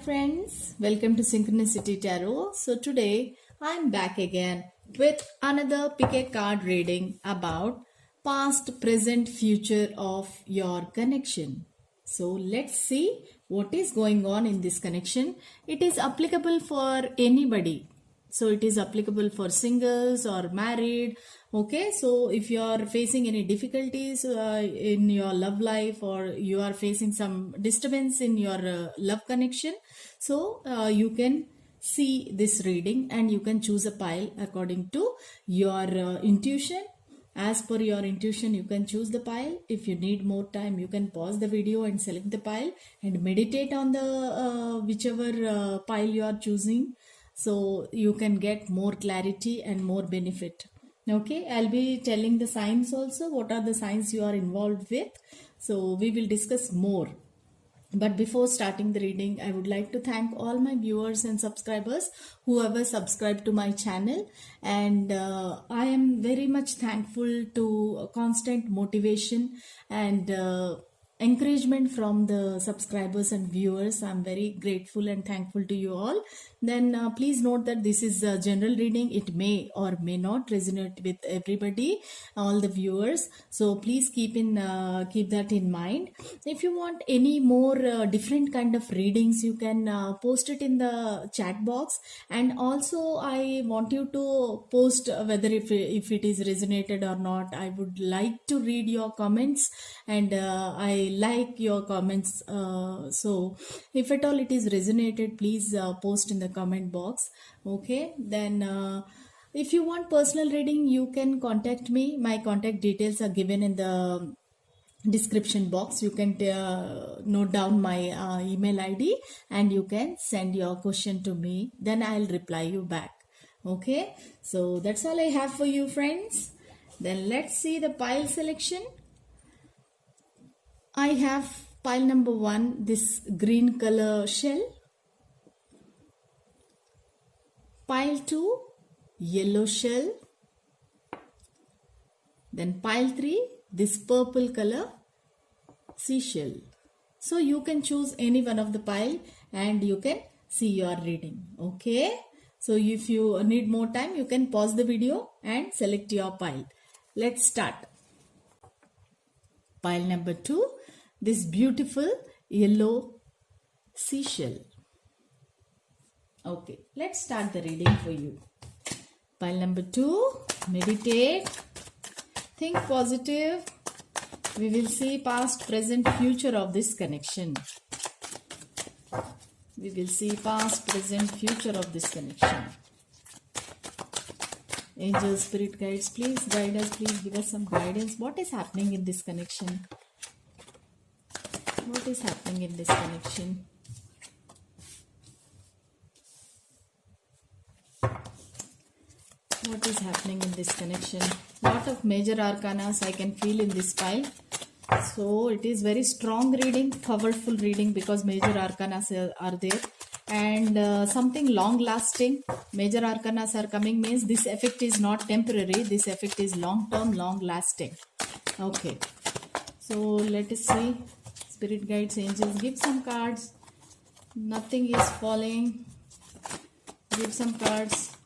friends, welcome to Synchronicity Tarot. So today I'm back again with another pick a card reading about past, present, future of your connection. So let's see what is going on in this connection. It is applicable for anybody. So it is applicable for singles or married. Okay, so if you are facing any difficulties in your love life, or you are facing some disturbance in your love connection, so you can see this reading and you can choose a pile according to your intuition. As per your intuition, you can choose the pile. If you need more time, you can pause the video and select the pile and meditate on the whichever pile you are choosing, so you can get more clarity and more benefit. Okay, I'll be telling the signs also, what are the signs you are involved with. So we will discuss more. But before starting the reading, I would like to thank all my viewers and subscribers, whoever subscribed to my channel. And I am very much thankful to constant motivation and encouragement from the subscribers and viewers. I'm very grateful and thankful to you all. Then please note that this is a general reading. It may or may not resonate with everybody, all the viewers. So please keep that in mind. If you want any more different kind of readings, you can post it in the chat box. And also I want you to post whether if it is resonated or not. I would like to read your comments, and I like your comments. So if at all it is resonated, please post in the comment box. Okay, then if you want personal reading, you can contact me. My contact details are given in the description box. You can note down my email ID and you can send your question to me. Then I'll reply you back. Okay, so that's all I have for you, friends. Then let's see the pile selection. I have pile number 1, this green color shell. Pile 2, yellow shell. Then pile 3, this purple color seashell. So you can choose any one of the pile and you can see your reading. Okay, so if you need more time, you can pause the video and select your pile. Let's start. Pile number 2, this beautiful yellow seashell. Okay, let's start the reading for you. Pile number 2, meditate, think positive. We will see past, present, future of this connection. We will see past, present, future of this connection. Angels, spirit guides, please guide us. Please give us some guidance. What is happening in this connection? What is happening in this connection? What is happening in this connection? Lot of major arcanas I can feel in this pile. So it is very strong reading, powerful reading, because major arcanas are there. And something long lasting. Major arcanas are coming means this effect is not temporary. This effect is long term, long lasting. Okay. So let us see. Spirit guides, angels, give some cards. Nothing is falling. Give some cards.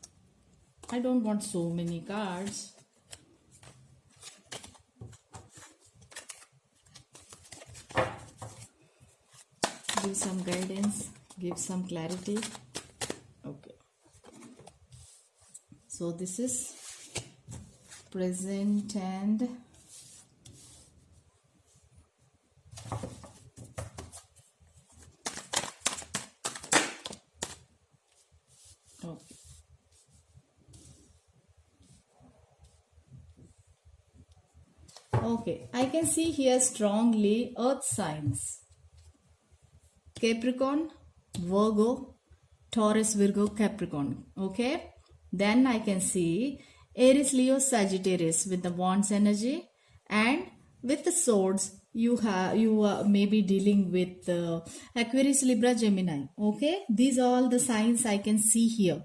I don't want so many cards. Give some guidance. Give some clarity. Okay. So this is present and okay. Okay, I can see here strongly earth signs. Capricorn, Virgo, Taurus, Virgo, Capricorn. Okay, then I can see Aries, Leo, Sagittarius with the wands energy, and with the swords you may be dealing with Aquarius, Libra, Gemini. Okay, these are all the signs I can see here.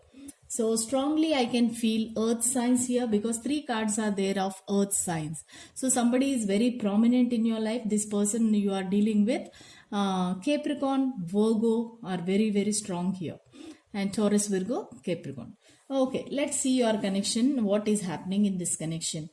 So strongly I can feel earth signs here, because 3 cards are there of earth signs. So somebody is very prominent in your life. This person you are dealing with Capricorn, Virgo are very, very strong here. And Taurus, Virgo, Capricorn. Okay, let's see your connection. What is happening in this connection?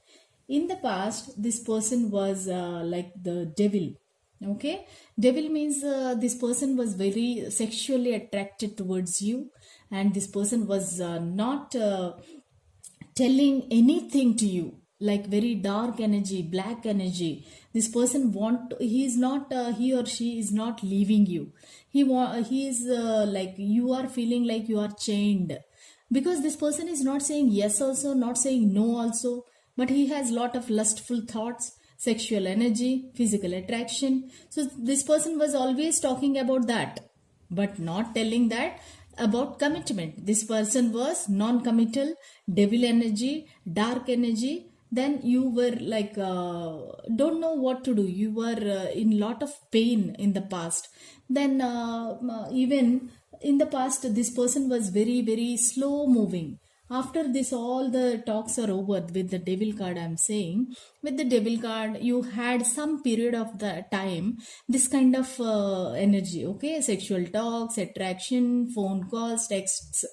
In the past, this person was like the devil. Okay, devil means this person was very sexually attracted towards you, and this person was not telling anything to you, like very dark energy, black energy. This person he is not he or she is not leaving you. He is like you are feeling like you are chained, because this person is not saying yes also, not saying no also, but he has lot of lustful thoughts, sexual energy, physical attraction. So this person was always talking about that, but not telling that about commitment. This person was non-committal, devil energy, dark energy. Then you were like don't know what to do. You were in lot of pain in the past. Then even in the past, this person was very, very slow moving. After this, all the talks are over with the devil card. I'm saying with the devil card, you had some period of the time this kind of energy. Okay, sexual talks, attraction, phone calls, texts.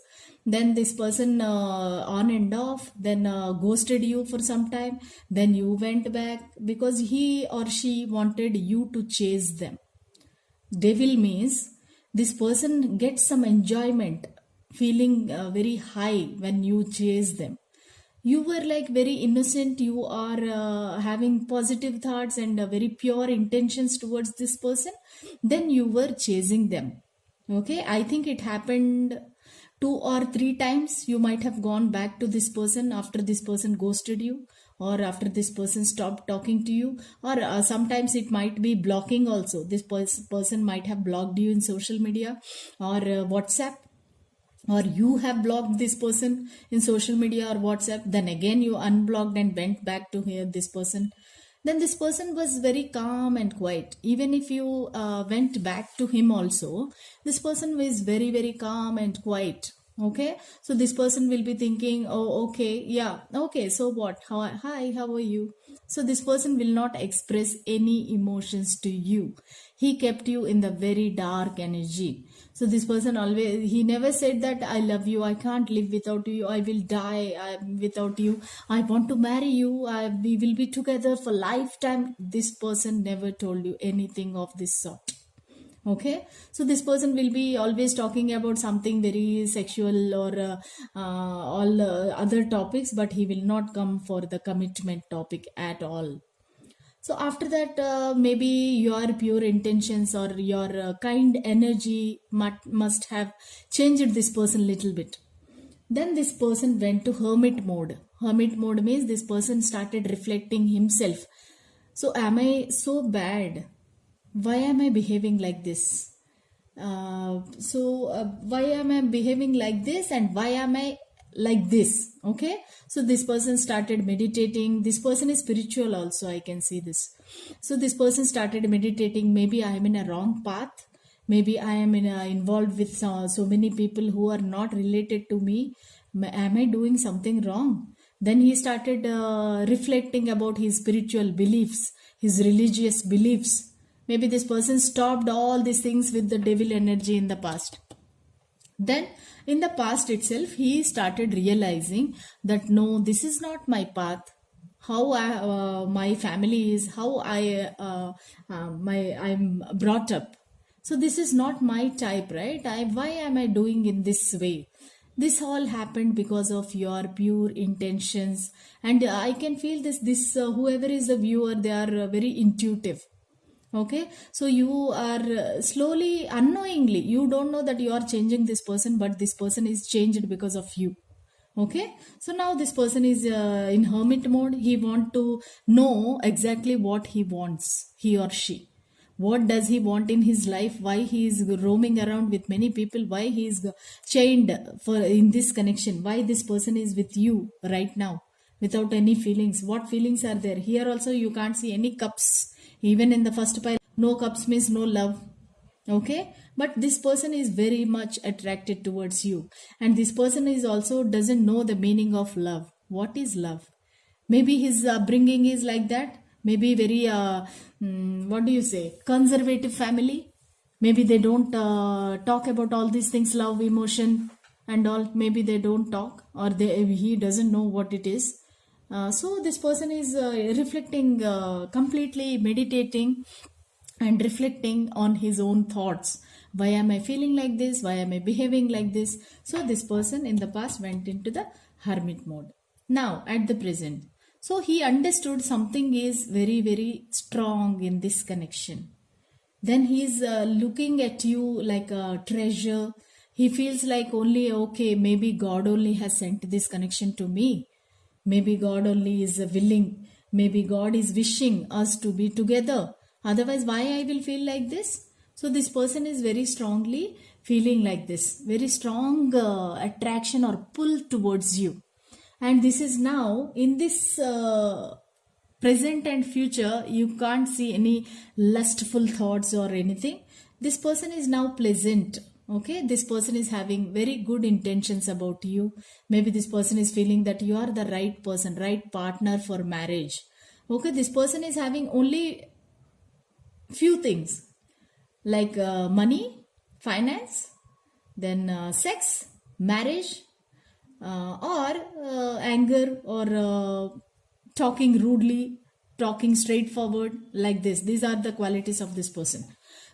Then this person on and off, then ghosted you for some time. Then you went back because he or she wanted you to chase them. Devil means this person gets some enjoyment, feeling very high when you chase them. You were like very innocent, you are having positive thoughts and very pure intentions towards this person, then you were chasing them. Okay, I think it happened 2 or 3 times. You might have gone back to this person after this person ghosted you, or after this person stopped talking to you, or sometimes it might be blocking also. This person might have blocked you in social media or WhatsApp, or you have blocked this person in social media or WhatsApp, then again you unblocked and went back to hear this person. Then this person was very calm and quiet. Even if you went back to him also, this person was very, very calm and quiet. Okay, so this person will be thinking, oh, okay, yeah, okay, so what, hi, how are you? So this person will not express any emotions to you. He kept you in the very dark energy. So this person always, he never said that I love you, I can't live without you, I will die without you, I want to marry you, we will be together for lifetime. This person never told you anything of this sort. Okay, so this person will be always talking about something very sexual or all other topics, but he will not come for the commitment topic at all. So after that, maybe your pure intentions or your kind energy must have changed this person little bit. Then this person went to hermit mode. Hermit mode means this person started reflecting himself. So am I so bad? Why am I behaving like this? Why am I behaving like this, and why am I like this? Okay, so this person started meditating. This person is spiritual also, I can see this. So this person started meditating. Maybe I am in a wrong path. Maybe I am involved with so many people who are not related to me. Am I doing something wrong? Then he started reflecting about his spiritual beliefs, his religious beliefs. Maybe this person stopped all these things with the devil energy in the past. Then in the past itself, he started realizing that no, this is not my path. How my family is, how I'm brought up. So this is not my type, right? Why am I doing in this way? This all happened because of your pure intentions, and I can feel this whoever is the viewer, they are very intuitive. Okay, so you are slowly, unknowingly, you don't know that you are changing this person, but this person is changed because of you. Okay, so now this person is in hermit mode. He want to know exactly what he wants, he or she. What does he want in his life? Why he is roaming around with many people? Why he is chained for in this connection? Why this person is with you right now without any feelings? What feelings are there? Here also you can't see any cups. Even in the first pile, no cups means no love. Okay, but this person is very much attracted towards you, and this person is also doesn't know the meaning of love. What is love? Maybe his upbringing is like that. Maybe very what do you say, conservative family. Maybe they don't talk about all these things, love, emotion and all. Maybe they don't talk, or he doesn't know what it is. So this person is reflecting, completely meditating and reflecting on his own thoughts. Why am I feeling like this? Why am I behaving like this? So this person in the past went into the hermit mode. Now at the present, so he understood something is very very strong in this connection. Then he's looking at you like a treasure. He feels like, only okay, maybe God only has sent this connection to me. Maybe God only is willing. Maybe God is wishing us to be together. Otherwise, why I will feel like this? So this person is very strongly feeling like this. Very strong attraction or pull towards you. And this is now in this present and future, you can't see any lustful thoughts or anything. This person is now pleasant. Okay, this person is having very good intentions about you. Maybe this person is feeling that you are the right person, right partner for marriage. Okay, this person is having only few things like money, finance, then sex, marriage, or anger, or talking rudely, talking straightforward, like this. These are the qualities of this person.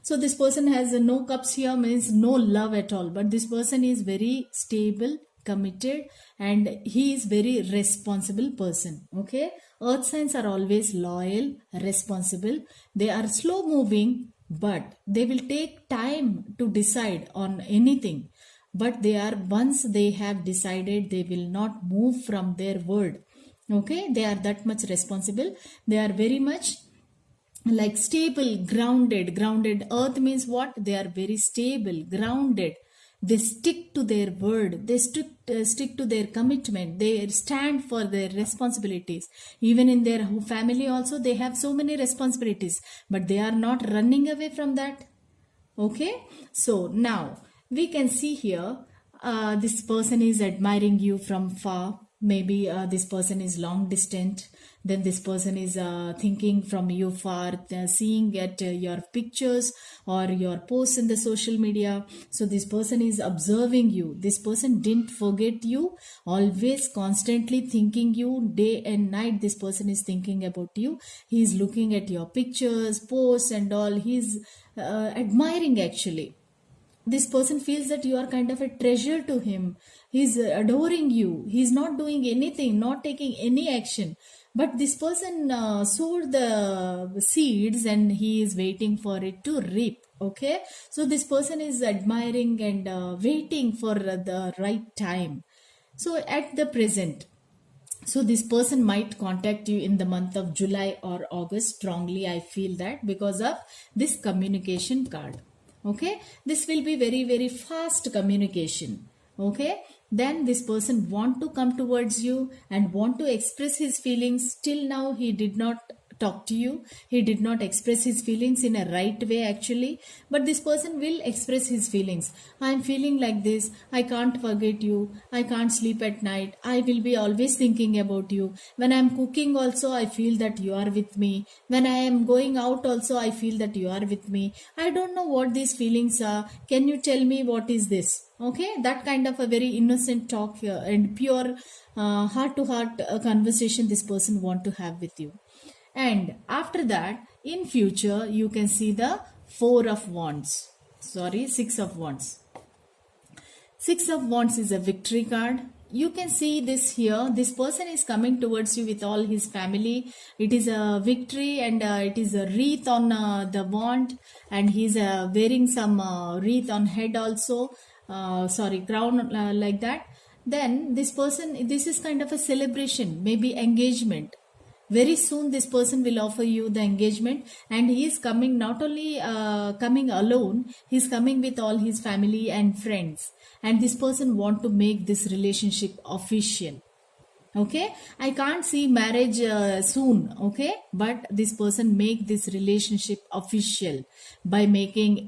So this person has no cups here, means no love at all. But this person is very stable, committed, and he is very responsible person. Okay, earth signs are always loyal, responsible. They are slow moving, but they will take time to decide on anything. But they are, once they have decided, they will not move from their word. Okay, they are that much responsible. They are very much like stable, grounded. Earth means what? They are very stable, grounded. They stick to their word. They stick to their commitment. They stand for their responsibilities. Even in their family also, they have so many responsibilities, but they are not running away from that. Okay, so now we can see here, this person is admiring you from far. Maybe this person is long distant. Then this person is thinking from you far, seeing at your pictures or your posts in the social media. So this person is observing you. This person didn't forget you, always constantly thinking you day and night. This person is thinking about you. He is looking at your pictures, posts and all. He's admiring actually. This person feels that you are kind of a treasure to him. He's adoring you. He's not doing anything, not taking any action. But this person sowed the seeds and he is waiting for it to reap. Okay. So this person is admiring and waiting for the right time. So at the present, so this person might contact you in the month of July or August. Strongly I feel that, because of this communication card. Okay, this will be very very fast communication. Okay, then this person want to come towards you and want to express his feelings. Till now he did not talk to you. He did not express his feelings in a right way actually. But this person will express his feelings. I am feeling like this. I can't forget you. I can't sleep at night. I will be always thinking about you. When I am cooking also, I feel that you are with me. When I am going out also, I feel that you are with me. I don't know what these feelings are. Can you tell me what is this? Okay, that kind of a very innocent talk here and pure heart to heart conversation this person want to have with you. And after that, in future, you can see the 6 of wands. 6 of wands is a victory card. You can see this here. This person is coming towards you with all his family. It is a victory, and it is a wreath on the wand, and he's wearing some wreath on head also. Crown, like that. Then this person, this is kind of a celebration, maybe engagement. Very soon this person will offer you the engagement, and he is coming not only coming alone, he is coming with all his family and friends, and this person want to make this relationship official. Okay, I can't see marriage soon. Okay, but this person make this relationship official by making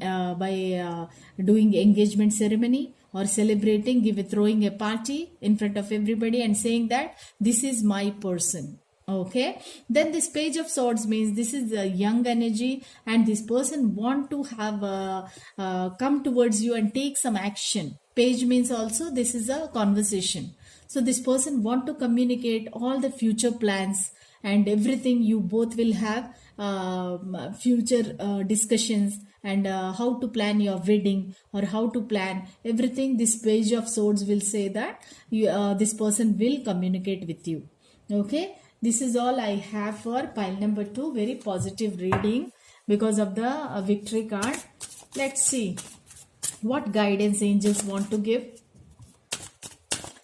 doing engagement ceremony or celebrating, throwing a party in front of everybody and saying that this is my person. Okay, then this page of swords means this is the young energy, and this person want to have come towards you and take some action. Page means also this is a conversation. So this person want to communicate all the future plans and everything. You both will have future discussions, and how to plan your wedding or how to plan everything. This page of swords will say that this person will communicate with you. Okay, this is all I have for pile number 2. Very positive reading because of the victory card. Let's see what guidance angels want to give.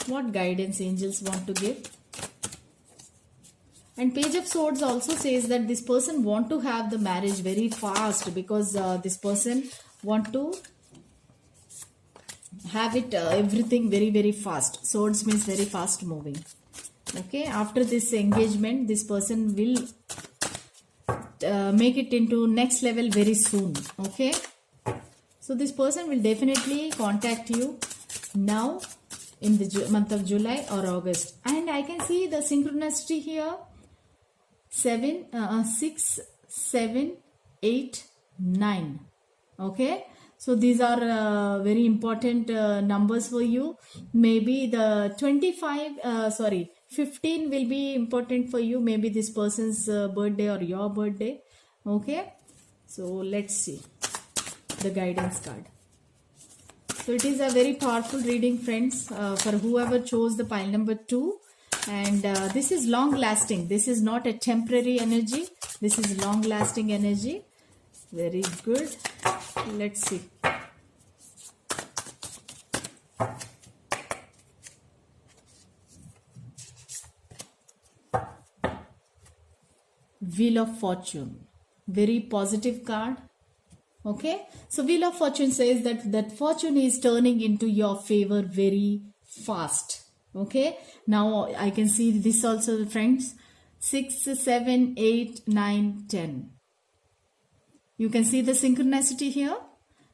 What guidance angels want to give. And page of swords also says that this person want to have the marriage very fast, because this person want to have it everything very fast. Swords means very fast moving. Okay, after this engagement, this person will make it into next level very soon. Okay, so this person will definitely contact you now in the month of July or August. And I can see the synchronicity here. 6, 7, 8, 9. Okay, so these are very important numbers for you. Maybe the 15 will be important for you. Maybe this person's birthday or your birthday. Okay, so let's see the guidance card. So it is a very powerful reading, friends, for whoever chose the pile number 2. And this is long lasting. This is not a temporary energy. This is long lasting energy. Very good. Let's see. Wheel of Fortune. Very positive card. Okay, so Wheel of Fortune says that fortune is turning into your favor very fast. Okay, now I can see this also, friends. 6, 7, 8, 9, 10. You can see the synchronicity here.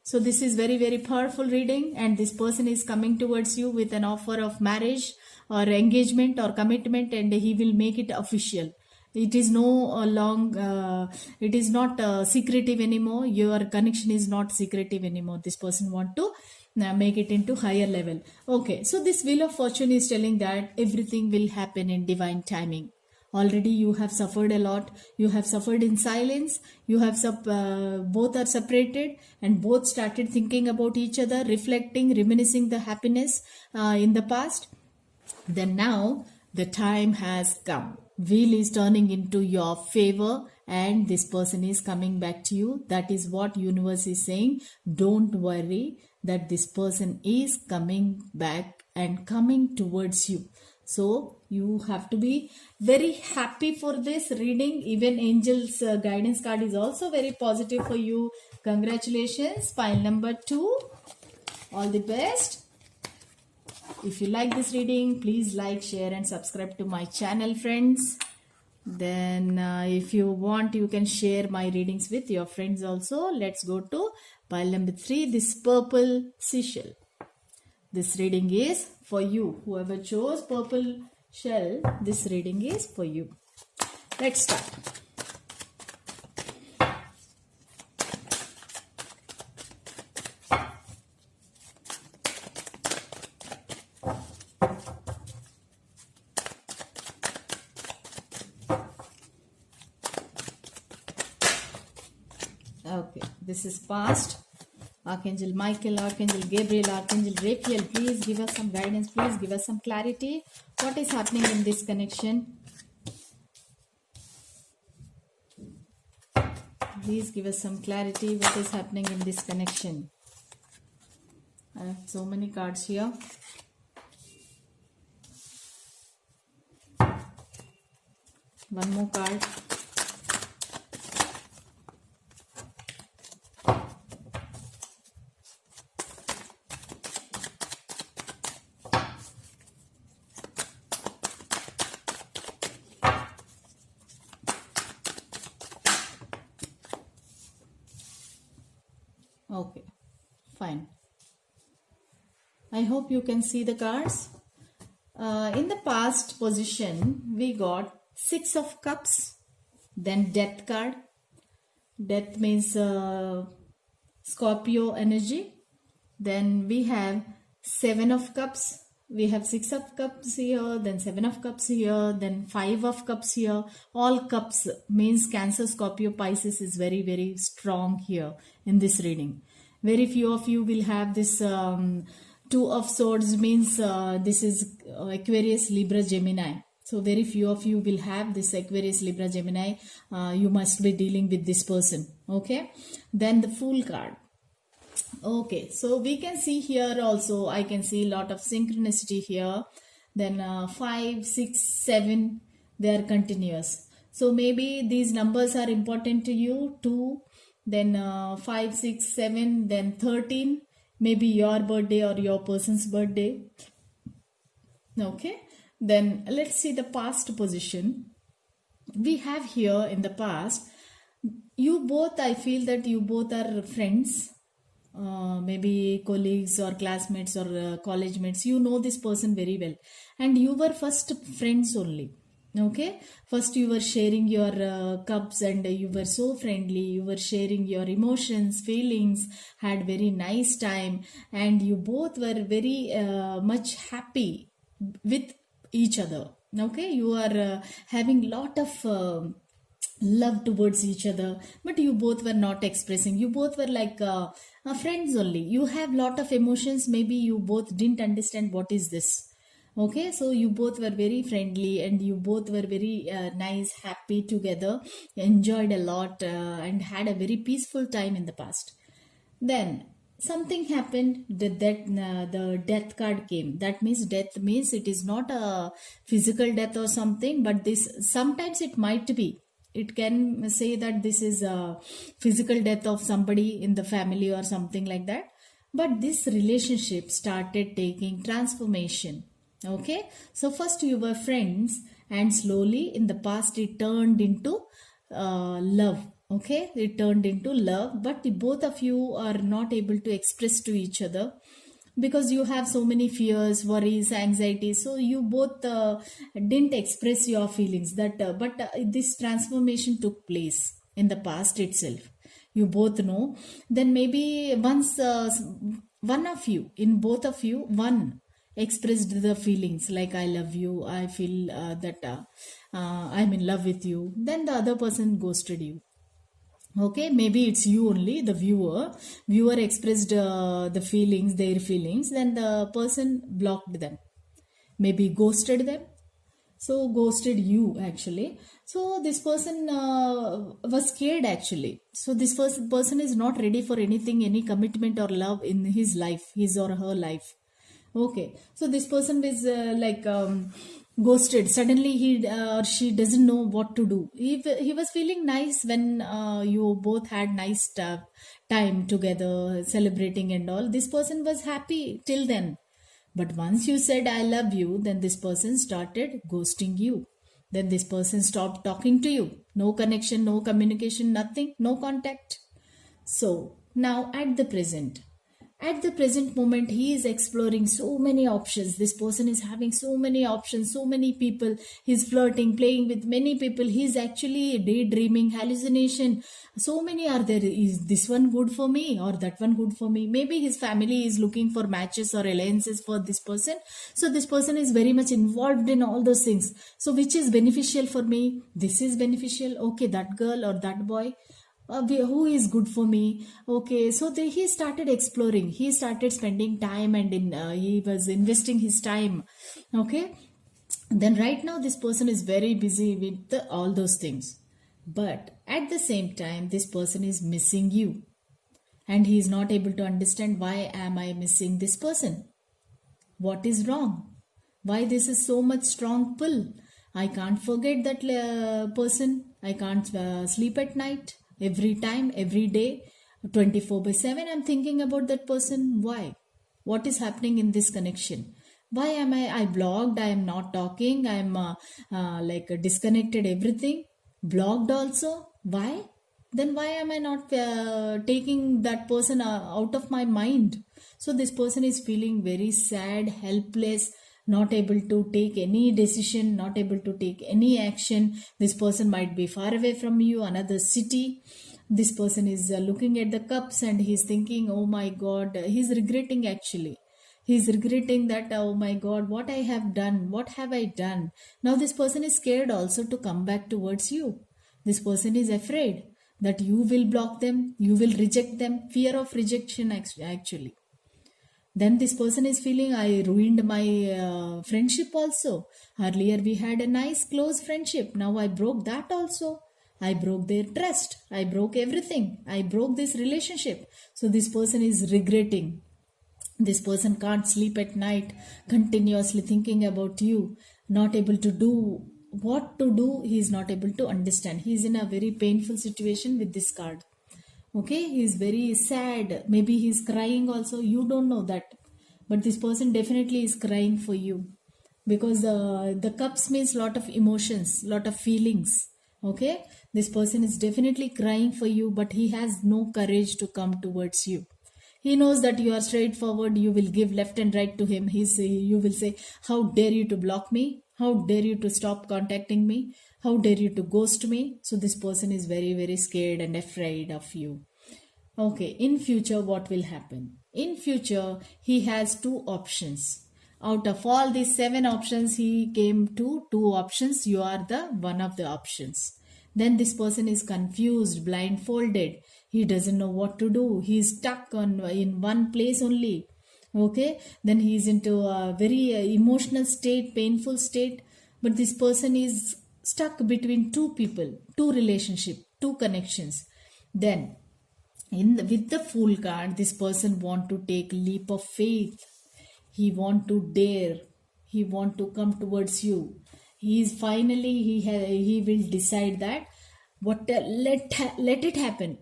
So this is very powerful reading, and this person is coming towards you with an offer of marriage or engagement or commitment, and he will make it official. It is it is not secretive anymore. Your connection is not secretive anymore. This person want to make it into higher level. Okay, so this Wheel of Fortune is telling that everything will happen in divine timing. Already you have suffered a lot. You have suffered in silence. You have both are separated, and both started thinking about each other, reflecting, reminiscing the happiness in the past. Then now the time has come. Wheel is turning into your favor, and this person is coming back to you. That is what universe is saying. Don't worry, that this person is coming back and coming towards you. So you have to be very happy for this reading. Even angels guidance card is also very positive for you. Congratulations, pile number 2. All the best. If you like this reading, please like, share and subscribe to my channel, friends. Then if you want, you can share my readings with your friends also. Let's go to pile number 3, this purple seashell. This reading is for you. Whoever chose purple shell, this reading is for you. Let's start. Okay, this is past. Archangel Michael, Archangel Gabriel, Archangel Raphael, please give us some guidance. Please give us some clarity. What is happening in this connection? Please give us some clarity. What is happening in this connection? I have so many cards here. One more card. Okay, fine. I hope you can see the cards. In the past position, we got Six of Cups, then Death card. Death means Scorpio energy. Then we have Seven of Cups. We have Six of Cups here, then Seven of Cups here, then Five of Cups here. All cups means Cancer, Scorpio, Pisces is very, very strong here in this reading. Very few of you will have this Two of Swords means this is Aquarius, Libra, Gemini. So very few of you will have this Aquarius, Libra, Gemini. You must be dealing with this person. Okay. Then the Fool card. Okay, so we can see here also, I can see a lot of synchronicity here. Then 5, 6, 7, they are continuous. So maybe these numbers are important to you. 2, then 5, 6, 7, then 13. Maybe your birthday or your person's birthday. Okay, then let's see the past position. We have here in the past, you both, I feel that you both are friends. Maybe colleagues or classmates or college mates. You know this person very well, and you were first friends only. Okay, first you were sharing your cups, and you were so friendly. You were sharing your emotions, feelings, had very nice time, and you both were very much happy with each other. Okay, you are having lot of love towards each other, but you both were not expressing. You both were like friends only. You have lot of emotions. Maybe you both didn't understand what is this. Okay, so you both were very friendly, and you both were very nice, happy together, enjoyed a lot, and had a very peaceful time in the past. Then something happened, the death card came. That means death means it is not a physical death or something, but this sometimes it might be. It can say that this is a physical death of somebody in the family or something like that. But this relationship started taking transformation. Okay. So first you were friends, and slowly in the past it turned into love. Okay. It turned into love, but both of you are not able to express to each other, because you have so many fears, worries, anxieties. So you both didn't express your feelings. But this transformation took place in the past itself. You both know. Then maybe once one of you, in both of you, one expressed the feelings like I love you, I feel that I'm in love with you. Then the other person ghosted you. Okay, maybe it's you only, the viewer expressed the feelings, their feelings, then the person blocked them, maybe ghosted them. So ghosted you actually. So this person was scared actually. So this person is not ready for anything, any commitment or love in his life, his or her life. Okay, so this person is ghosted. Suddenly he or she doesn't know what to do. He was feeling nice when you both had nice time together, celebrating and all. This person was happy till then. But once you said I love you, then this person started ghosting you. Then this person stopped talking to you. No connection, no communication, nothing, no contact. So now at the present moment, he is exploring so many options. This person is having so many options, so many people. He's flirting, playing with many people. He's actually daydreaming, hallucination. So many are there. Is this one good for me or that one good for me? Maybe his family is looking for matches or alliances for this person. So this person is very much involved in all those things. So which is beneficial for me? This is beneficial. Okay, that girl or that boy. Who is good for me. Okay, so he started exploring, he started spending time, and he was investing his time. Okay, then right now this person is very busy with all those things, but at the same time this person is missing you, and he is not able to understand, why am I missing this person? What is wrong? Why this is so much strong pull? I can't forget that person. I can't sleep at night. Every time, every day, 24/7, I'm thinking about that person. Why? What is happening in this connection? Why am I blocked? I am not talking. I am like disconnected everything. Blocked also. Why? Then why am I not taking that person out of my mind? So this person is feeling very sad, helpless, not able to take any decision, not able to take any action. This person might be far away from you, another city. This person is looking at the cups and he's thinking, oh my god, he's regretting actually. He's regretting that, oh my god, what I have done, what have I done. Now this person is scared also to come back towards you. This person is afraid that you will block them, you will reject them, fear of rejection actually. Then this person is feeling, I ruined my friendship also. Earlier we had a nice close friendship, now I broke that also. I broke their trust, I broke everything, I broke this relationship. So this person is regretting. This person can't sleep at night, continuously thinking about you, not able to do what to do. He is not able to understand. He is in a very painful situation with this card. Okay, he is very sad. Maybe he is crying also. You don't know that, but this person definitely is crying for you, because the cups means lot of emotions, lot of feelings. Okay, this person is definitely crying for you, but he has no courage to come towards you. He knows that you are straightforward, you will give left and right to him. You will say, how dare you to block me? How dare you to stop contacting me? How dare you to ghost me? So this person is very, very scared and afraid of you. Okay, in future, what will happen? In future, he has two options. Out of all these 7 options, he came to 2 options. You are the one of the options. Then this person is confused, blindfolded. He doesn't know what to do. He is stuck in one place only. Okay, then he is into a very emotional state, painful state. But this person is stuck between 2 people, 2 relationship, 2 connections. Then with the Fool card, this person want to take leap of faith. He want to dare. He want to come towards you. He is finally he will decide that let it happen.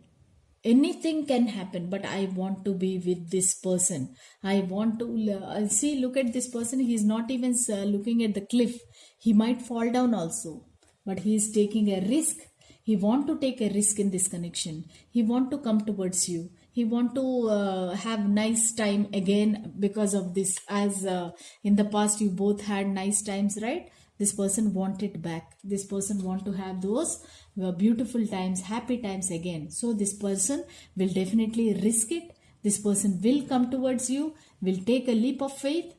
Anything can happen, but I want to be with this person. I want to see. Look at this person. He is not even looking at the cliff. He might fall down also, but he is taking a risk. He want to take a risk in this connection. He want to come towards you. He want to have nice time again because of this. As in the past you both had nice times, right? This person want it back. This person want to have those beautiful times, happy times again. So this person will definitely risk it. This person will come towards you, will take a leap of faith,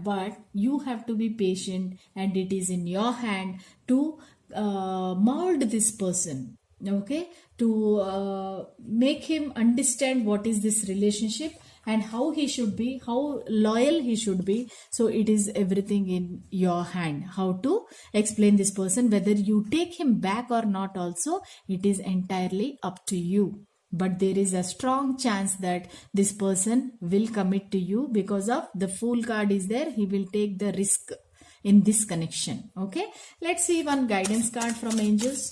but you have to be patient, and it is in your hand to mold this person. Okay, to make him understand what is this relationship and how he should be, how loyal he should be. So it is everything in your hand, how to explain this person. Whether you take him back or not also, it is entirely up to you. But there is a strong chance that this person will commit to you because of the Fool card is there. He will take the risk in this connection. Okay, let's see one guidance card from angels.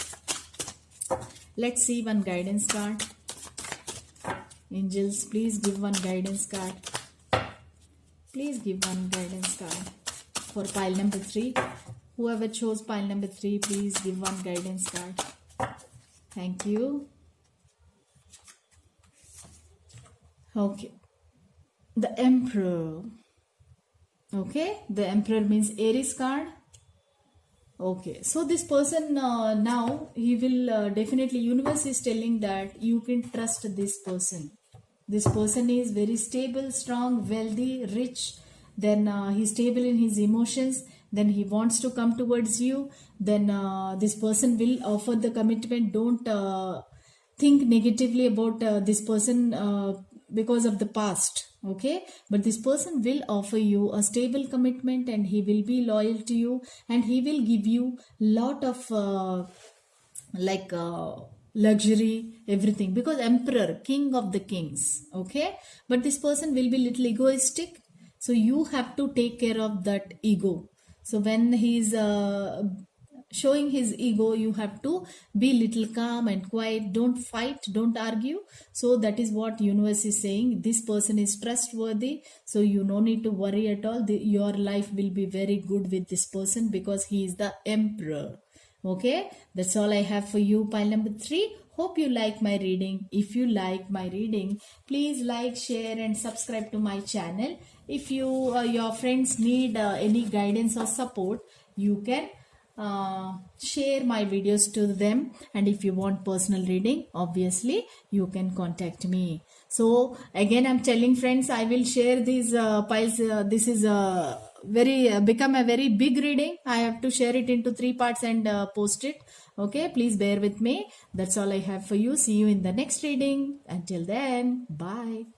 Let's see one guidance card. Angels, please give one guidance card. Please give one guidance card for pile number 3. Whoever chose pile number 3, please give one guidance card. Thank you. Okay. The Emperor. Okay. The Emperor means Aries card. Okay, so this person now he will definitely, universe is telling that you can trust this person. This person is very stable, strong, wealthy, rich. Then he's stable in his emotions. Then he wants to come towards you. Then this person will offer the commitment. Don't think negatively about this person because of the past. Okay, but this person will offer you a stable commitment, and he will be loyal to you, and he will give you lot of luxury, everything, because Emperor, king of the kings. Okay, but this person will be little egoistic, so you have to take care of that ego. So when he's showing his ego, you have to be little calm and quiet. Don't fight, don't argue. So that is what universe is saying. This person is trustworthy, so you no need to worry at all. Your life will be very good with this person because he is the Emperor. Okay, that's all I have for you. Pile number 3. Hope you like my reading. If you like my reading, please like, share, and subscribe to my channel. If your friends need any guidance or support, you can share my videos to them. And if you want personal reading, obviously you can contact me. So again, I'm telling friends, I will share these piles. This is a very become a very big reading. I have to share it into 3 parts and post it. Okay, please bear with me. That's all I have for you. See you in the next reading. Until then, bye.